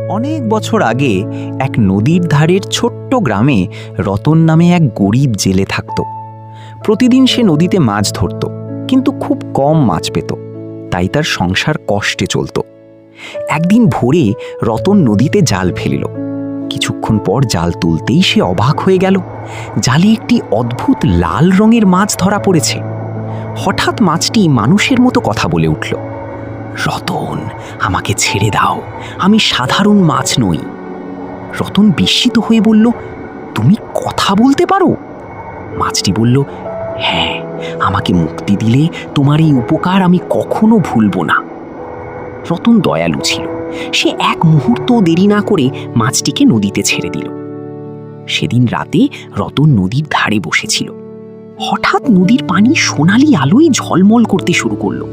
অনেক বছর আগে এক নদীর ধারের ছোট্ট গ্রামে রতন নামে এক গরিব জেলে থাকত। প্রতিদিন সে নদীতে মাছ ধরত, কিন্তু খুব কম মাছ পেত, তাই তার সংসার কষ্টে চলত। একদিন ভোরে রতন নদীতে জাল ফেলিল। কিছুক্ষণ পর জাল তুলতেই সে অবাক হয়ে গেল। জালে একটি অদ্ভুত লাল রঙের মাছ ধরা পড়েছে। হঠাৎ মাছটি মানুষের মতো কথা বলে উঠল, রতন, আমাকে ছেড়ে দাও, আমি সাধারণ মাছ নই। রতন বিস্মিত হয়ে বলল, তুমি কথা বলতে পারো? মাছটি বলল, হ্যাঁ, আমাকে মুক্তি দিলে তোমার এই উপকার আমি কখনো ভুলব না। রতন দয়ালু ছিল। সে এক মুহূর্ত দেরি না করে মাছটিকে নদীতে ছেড়ে দিল। সেদিন রাতে রতন নদীর ধারে বসেছিল। হঠাৎ নদীর পানি সোনালি আলোয় ঝলমল করতে শুরু করলো।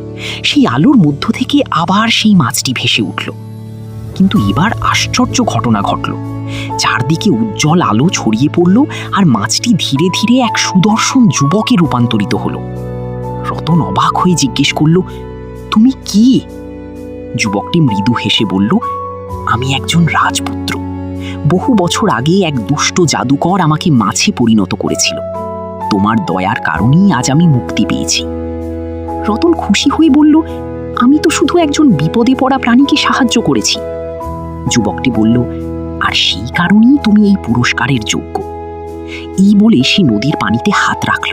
সেই আলোর মধ্য থেকে আবার সেই মাছটি ভেসে উঠল। কিন্তু এবার আশ্চর্য ঘটনা ঘটল। চারদিকে উজ্জ্বল আলো ছড়িয়ে পড়ল, আর মাছটি ধীরে ধীরে এক সুদর্শন যুবকে রূপান্তরিত হলো। রতন অবাক হয়ে জিজ্ঞেস করল, তুমি কি? যুবকটি মৃদু হেসে বলল, আমি একজন রাজপুত্র। বহু বছর আগে এক দুষ্ট জাদুকর আমাকে মাছে পরিণত করেছিল। তোমার দয়ার কারণেই আজ আমি মুক্তি পেয়েছি। রতন খুশি হয়ে বলল, আমি তো শুধু একজন বিপদে পড়া প্রাণীকে সাহায্য করেছি। যুবকটি বলল, আর সেই কারণেই তুমি এই পুরস্কারের যোগ্য। এই বলে সে নদীর পানিতে হাত রাখল।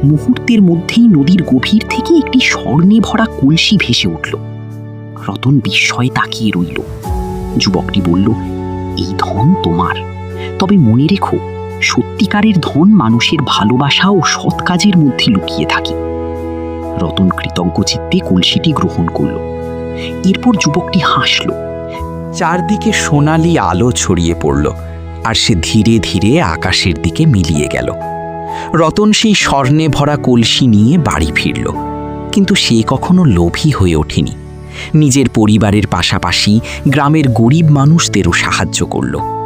মুহূর্তের মধ্যেই নদীর গভীর থেকে একটি স্বর্ণে ভরা কলসি ভেসে উঠল। রতন বিস্ময়ে তাকিয়ে রইল। যুবকটি বলল, এই ধন তোমার, তবে মনে রেখো, সত্যিকারের ধন মানুষের ভালোবাসা ও সৎ কাজের মধ্যে লুকিয়ে থাকে। রতন কৃতজ্ঞ চিত্তে কলসিটি গ্রহণ করল। এরপর যুবকটি হাসল। চারদিকে সোনালি আলো ছড়িয়ে পড়ল, আর সে ধীরে ধীরে আকাশের দিকে মিলিয়ে গেল। রতন সেই স্বর্ণে ভরা কলসি নিয়ে বাড়ি ফিরল, কিন্তু সে কখনো লোভী হয়ে ওঠেনি। নিজের পরিবারের পাশাপাশি গ্রামের গরিব মানুষদেরও সাহায্য করল।